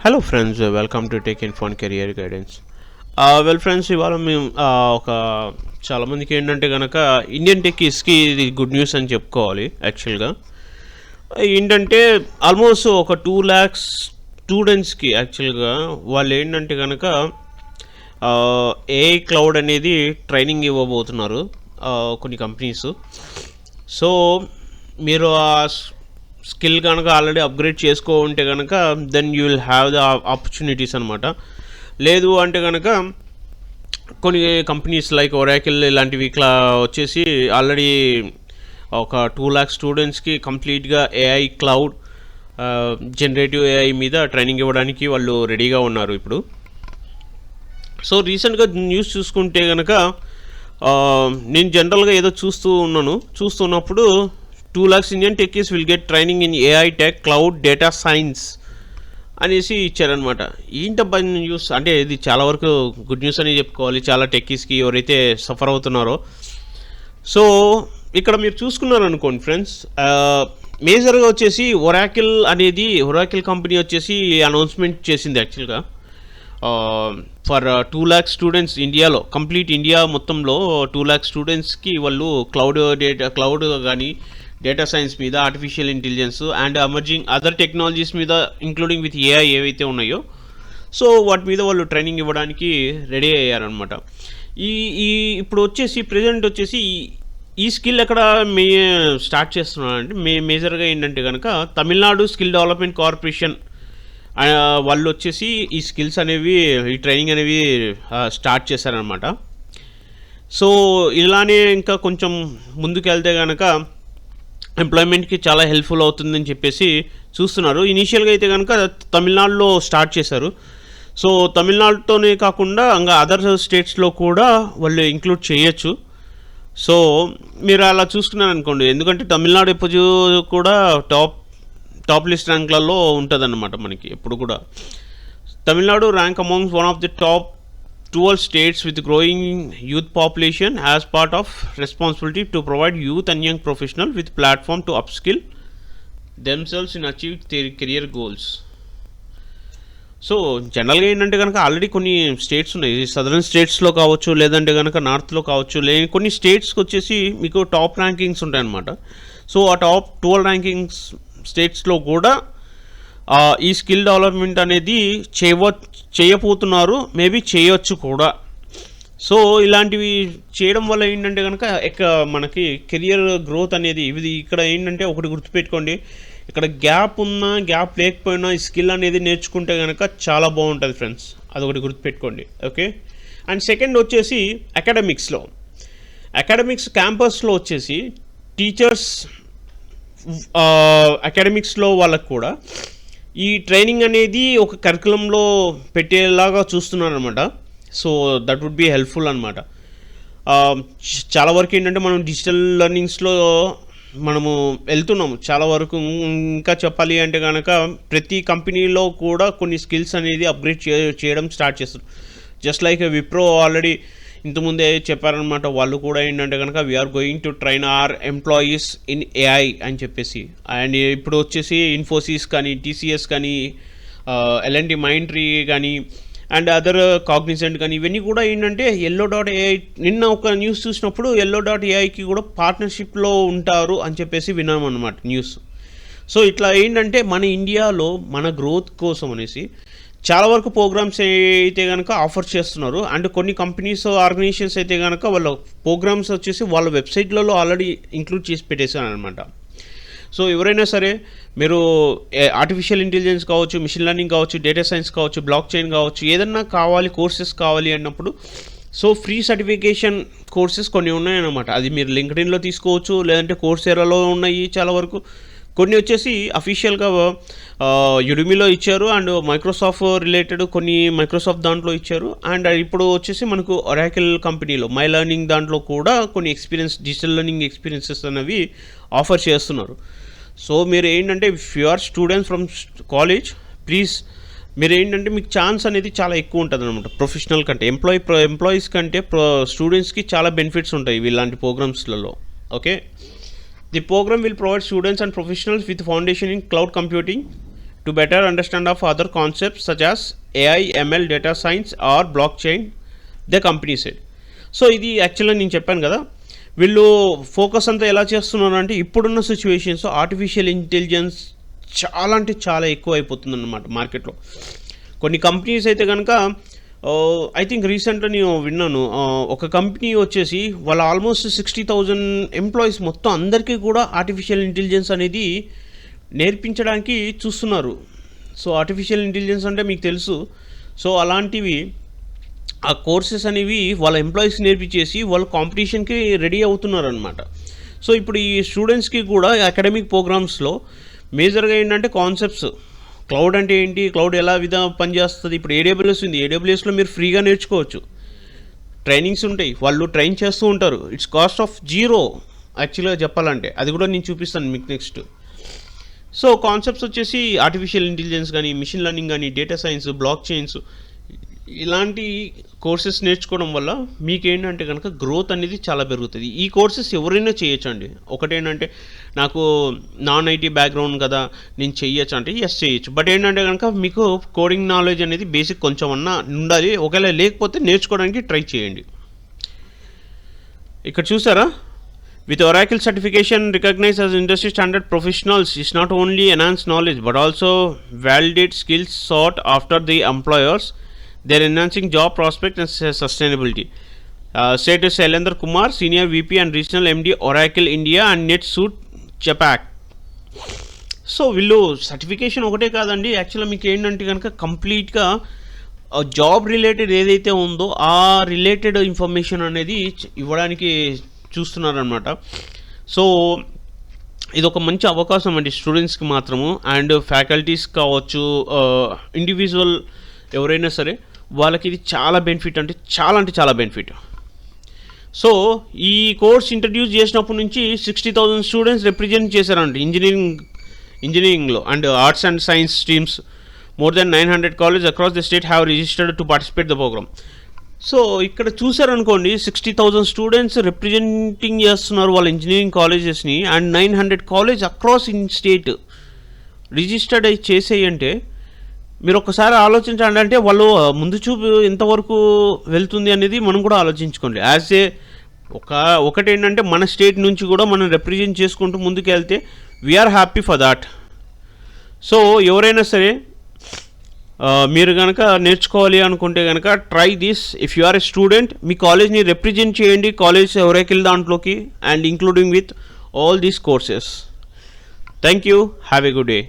Hello friends, welcome to tech info and career guidance. Well friends, ఇవాళ మేము ఒక చాలామందికి ఏంటంటే కనుక ఇండియన్ టెక్కీస్కి ఇది గుడ్ న్యూస్ అని చెప్పుకోవాలి. యాక్చువల్గా ఏంటంటే ఆల్మోస్ట్ ఒక 2 lakhs స్టూడెంట్స్కి యాక్చువల్గా వాళ్ళు ఏంటంటే కనుక ఏఐ క్లౌడ్ అనేది ట్రైనింగ్ ఇవ్వబోతున్నారు కొన్ని కంపెనీస్. సో మీరు ఆ స్కిల్ కనుక ఆల్రెడీ అప్గ్రేడ్ ఉంటే కనుక then you will have the opportunities అనమాట. లేదు అంటే కనుక కొన్ని కంపెనీస్ లైక్ ఒరాకిల్ ఇలాంటివి ఇట్లా వచ్చేసి ఆల్రెడీ ఒక 2 lakhs స్టూడెంట్స్కి కంప్లీట్గా ఏఐ క్లౌడ్ జనరేటివ్ ఏఐ మీద ట్రైనింగ్ ఇవ్వడానికి వాళ్ళు రెడీగా ఉన్నారు ఇప్పుడు. సో రీసెంట్గా న్యూస్ చూసుకుంటే కనుక నేను జనరల్గా ఏదో చూస్తున్నప్పుడు 2 lakhs Indian techies will get training in AI tech, cloud, data science అనేసి ఇచ్చారనమాట. ఏంటబ్బా న్యూస్ అంటే ఇది చాలా వరకు గుడ్ న్యూస్ అని చెప్పుకోవాలి చాలా టెక్కీస్కి ఎవరైతే సఫర్ అవుతున్నారో. సో ఇక్కడ మీరు చూసుకున్నారనుకోండి ఫ్రెండ్స్, మేజర్గా వచ్చేసి ఒరాకిల్ కంపెనీ వచ్చేసి అనౌన్స్మెంట్ చేసింది యాక్చువల్గా ఫర్ 2 lakhs స్టూడెంట్స్ ఇండియాలో, కంప్లీట్ ఇండియా మొత్తంలో 2 lakhs స్టూడెంట్స్కి వాళ్ళు క్లౌడ్ కానీ డేటా సైన్స్ మీద, artificial intelligence and emerging other technologies మీద ఇంక్లూడింగ్ విత్ ఏఐ ఏవైతే ఉన్నాయో సో వాటి మీద వాళ్ళు ట్రైనింగ్ ఇవ్వడానికి రెడీ అయ్యారనమాట. ఈ ఇప్పుడు వచ్చేసి ప్రజెంట్ వచ్చేసి ఈ స్కిల్ ఎక్కడ స్టార్ట్ చేస్తున్నారంటే మేజర్గా ఏంటంటే కనుక తమిళనాడు స్కిల్ డెవలప్మెంట్ కార్పొరేషన్ వాళ్ళు వచ్చేసి ఈ స్కిల్స్ అనేవి, ఈ ట్రైనింగ్ అనేవి స్టార్ట్ చేశారనమాట. సో ఇలానే ఇంకా కొంచెం ముందుకు వెళ్తే కనుక ఎంప్లాయ్మెంట్కి చాలా హెల్ప్ఫుల్ అవుతుందని చెప్పేసి చూస్తున్నారు. ఇనీషియల్గా అయితే కనుక తమిళనాడులో స్టార్ట్ చేశారు. సో తమిళనాడుతోనే కాకుండా ఇంకా అదర్ స్టేట్స్లో కూడా వాళ్ళు ఇంక్లూడ్ చేయొచ్చు. సో మీరు అలా చూసుకున్నారు అనుకోండి, ఎందుకంటే తమిళనాడు ఎప్పుడు కూడా టాప్ లిస్ట్ ర్యాంక్లలో ఉంటుందన్నమాట మనకి ఎప్పుడు కూడా. Tamil Nadu rank amongst one of the top 12 states with growing youth population as part of responsibility to provide youth and young professionals with platform to upskill themselves and achieve their career goals. So జనరల్గా ఏంటంటే కనుక already కొన్ని states ఉన్నాయి, southern స్టేట్స్లో కావచ్చు, లేదంటే కనుక నార్త్లో కావచ్చు, కొన్ని స్టేట్స్కి వచ్చేసి మీకు టాప్ ర్యాంకింగ్స్ ఉంటాయన్నమాట. సో ఆ టాప్ 12 ర్యాంకింగ్స్ స్టేట్స్లో కూడా ఈ స్కిల్ డెవలప్మెంట్ అనేది చేయబోతున్నారు, మేబీ చేయొచ్చు కూడా. సో ఇలాంటివి చేయడం వల్ల ఏంటంటే కనుక మనకి కెరియర్ గ్రోత్ అనేది ఇది ఇక్కడ ఏంటంటే ఒకటి గుర్తుపెట్టుకోండి, ఇక్కడ గ్యాప్ లేకపోయినా ఈ స్కిల్ అనేది నేర్చుకుంటే కనుక చాలా బాగుంటుంది ఫ్రెండ్స్, అదొకటి గుర్తుపెట్టుకోండి. ఓకే. అండ్ సెకండ్ వచ్చేసి అకాడమిక్స్ క్యాంపస్లో వచ్చేసి టీచర్స్ అకాడమిక్స్లో వాళ్ళకు కూడా ఈ ట్రైనింగ్ అనేది ఒక కరికులంలో పెట్టేలాగా చూస్తున్నారనమాట. So that would be helpful అనమాట. చాలా వరకు ఏంటంటే మనం డిజిటల్ లెర్నింగ్స్లో మనము వెళ్తున్నాము చాలా వరకు. ఇంకా చెప్పాలి అంటే కనుక ప్రతి కంపెనీలో కూడా కొన్ని స్కిల్స్ అనేది అప్గ్రేడ్ చేయడం స్టార్ట్ చేస్తారు. జస్ట్ లైక్ విప్రో ఆల్రెడీ ఇంతకుముందే చెప్పారనమాట, వాళ్ళు కూడా ఏంటంటే కనుక we're going to train our employees in AI అని చెప్పేసి. అండ్ ఇప్పుడు వచ్చేసి ఇన్ఫోసిస్ కానీ, టీసీఎస్ కానీ, L&T మైండ్ట్రీ కానీ, అండ్ అదర్ కాగ్నిజెంట్ కానీ, ఇవన్నీ కూడా ఏంటంటే yellow.ai నిన్న ఒక న్యూస్ చూసినప్పుడు yellow.aiకి కూడా పార్ట్నర్షిప్లో ఉంటారు అని చెప్పేసి విన్నామన్నమాట న్యూస్. సో ఇట్లా ఏంటంటే మన ఇండియాలో మన గ్రోత్ కోసం అనేసి చాలా వరకు ప్రోగ్రామ్స్ అయితే కనుక ఆఫర్ చేస్తున్నారు. అండ్ కొన్ని కంపెనీస్, ఆర్గనైజేషన్స్ అయితే కనుక వాళ్ళ ప్రోగ్రామ్స్ వచ్చేసి వాళ్ళ వెబ్సైట్లలో ఆల్రెడీ ఇంక్లూడ్ చేసి పెట్టేశారు అనమాట. సో ఎవరైనా సరే మీరు ఆర్టిఫిషియల్ ఇంటెలిజెన్స్ కావచ్చు, మిషన్ లెర్నింగ్ కావచ్చు, డేటా సైన్స్ కావచ్చు, బ్లాక్ చైన్ కావచ్చు, ఏదన్నా కోర్సెస్ కావాలి అన్నప్పుడు సో ఫ్రీ సర్టిఫికేషన్ కోర్సెస్ కొన్ని ఉన్నాయన్నమాట. అది మీరు లింక్డ్ఇన్లో తీసుకోవచ్చు, లేదంటే కోర్సేరాలో ఉన్నాయి చాలా వరకు. కొన్ని వచ్చేసి అఫీషియల్గా యుడిమిలో ఇచ్చారు, అండ్ మైక్రోసాఫ్ట్ రిలేటెడ్ కొన్ని మైక్రోసాఫ్ట్ దాంట్లో ఇచ్చారు. అండ్ ఇప్పుడు వచ్చేసి మనకు ఒరాకిల్ కంపెనీలో మై లెర్నింగ్ దాంట్లో కూడా కొన్ని డిజిటల్ లెర్నింగ్ ఎక్స్పీరియన్సెస్ అనేవి ఆఫర్ చేస్తున్నారు. సో మీరు ఏంటంటే if you are students from college, please మీరు ఏంటంటే మీకు ఛాన్స్ అనేది చాలా ఎక్కువ ఉంటుంది అనమాట. ప్రొఫెషనల్ కంటే ఎంప్లాయీస్ కంటే స్టూడెంట్స్కి చాలా బెనిఫిట్స్ ఉంటాయి ఇలాంటి ప్రోగ్రామ్స్లలో. Okay. The program will provide students and professionals with foundation in cloud computing to better understand of other concepts such as AI, ML, data science or blockchain, the company said. So ఇది యాక్చువల్గా నేను చెప్పాను కదా, వీళ్ళు focus అంతా ఎలా చేస్తున్నారు అంటే ఇప్పుడున్న సిచ్యువేషన్స్ ఆర్టిఫిషియల్ ఇంటెలిజెన్స్ చాలా అంటే చాలా ఎక్కువ అయిపోతుంది అన్నమాట మార్కెట్లో. కొన్ని కంపెనీస్ అయితే కనుక ఐ థింక్ రీసెంట్గా నేను విన్నాను, ఒక కంపెనీ వచ్చేసి వాళ్ళ ఆల్మోస్ట్ 60,000 ఎంప్లాయీస్ మొత్తం అందరికీ కూడా ఆర్టిఫిషియల్ ఇంటెలిజెన్స్ అనేది నేర్పించడానికి చూస్తున్నారు. సో ఆర్టిఫిషియల్ ఇంటెలిజెన్స్ అంటే మీకు తెలుసు. సో అలాంటివి ఆ కోర్సెస్ అనేవి వాళ్ళ ఎంప్లాయీస్ నేర్పించేసి వాళ్ళు కాంపిటీషన్కి రెడీ అవుతున్నారు అనమాట. సో ఇప్పుడు ఈ స్టూడెంట్స్కి కూడా అకాడమిక్ ప్రోగ్రామ్స్లో మేజర్గా ఏంటంటే కాన్సెప్ట్స్, క్లౌడ్ అంటే ఏంటి, క్లౌడ్ ఎలా పనిచేస్తుంది. ఇప్పుడు AWS ఉంది, AWSలో మీరు ఫ్రీగా నేర్చుకోవచ్చు, ట్రైనింగ్స్ ఉంటాయి, వాళ్ళు ట్రైన్ చేస్తూ ఉంటారు. ఇట్స్ కాస్ట్ ఆఫ్ జీరో యాక్చువల్గా చెప్పాలంటే. అది కూడా నేను చూపిస్తాను మీకు నెక్స్ట్. సో కాన్సెప్ట్స్ వచ్చేసి ఆర్టిఫిషియల్ ఇంటెలిజెన్స్ కానీ, మిషన్ లెర్నింగ్ కానీ, డేటా సైన్స్, బ్లాక్ చైన్స్, ఇలాంటి కోర్సెస్ నేర్చుకోవడం వల్ల మీకేంటంటే కనుక గ్రోత్ అనేది చాలా పెరుగుతుంది. ఈ కోర్సెస్ ఎవరైనా చేయొచ్చండి. ఒకటేంటంటే నాకు నాన్ ఐటీ బ్యాక్గ్రౌండ్ కదా నేను చెయ్యొచ్చు అంటే ఎస్ చేయొచ్చు. బట్ ఏంటంటే కనుక మీకు కోడింగ్ నాలెడ్జ్ అనేది బేసిక్ కొంచెం అన్నా ఉండాలి. ఒకవేళ లేకపోతే నేర్చుకోవడానికి ట్రై చేయండి. ఇక్కడ చూసారా, with Oracle certification recognized as industry standard professionals is not only enhance knowledge but also validate skills sought after the employers. They're enhancing job prospect and sustainability. Said Shailendra Kumar, Senior VP and Regional MD Oracle India and NetSuite Japan. So వీళ్ళు certification ఒకటే కాదండి, యాక్చువల్గా మీకు ఏంటంటే కనుక కంప్లీట్గా job related ఏదైతే ఉందో ఆ రిలేటెడ్ ఇన్ఫర్మేషన్ అనేది ఇవ్వడానికి చూస్తున్నారనమాట. సో ఇది ఒక మంచి అవకాశం అండి స్టూడెంట్స్కి మాత్రము, అండ్ ఫ్యాకల్టీస్ కావచ్చు, ఇండివిజువల్ ఎవరైనా సరే వాళ్ళకి ఇది చాలా బెనిఫిట్, అంటే చాలా బెనిఫిట్. సో ఈ కోర్స్ ఇంట్రడ్యూస్ చేసినప్పటి నుంచి 60,000 స్టూడెంట్స్ రిప్రజెంట్ చేశారండి ఇంజనీరింగ్లో and arts and science streams. More than 900 college across the state have registered to participate the programme. So ఇక్కడ చూసారనుకోండి, 60,000 స్టూడెంట్స్ రిప్రజెంటింగ్ చేస్తున్నారు వాళ్ళ ఇంజనీరింగ్ కాలేజెస్ని, and 900 college across in state registered అయి చేసేయంటే మీరు ఒకసారి ఆలోచించండి. అంటే వాళ్ళు ముందు చూపు ఎంతవరకు వెళ్తుంది అనేది మనం కూడా ఆలోచించుకోండి. యాజ్ ఏ ఒకటేంటంటే మన స్టేట్ నుంచి కూడా మనం రిప్రజెంట్ చేసుకుంటూ ముందుకు వెళ్తే we are happy for that. So ఎవరైనా సరే మీరు కనుక నేర్చుకోవాలి అనుకుంటే కనుక try this. If you are a student, మీ కాలేజ్ని రిప్రజెంట్ చేయండి కాలేజ్ Oracle దాంట్లోకి, and including with all these courses. Thank you, have a good day.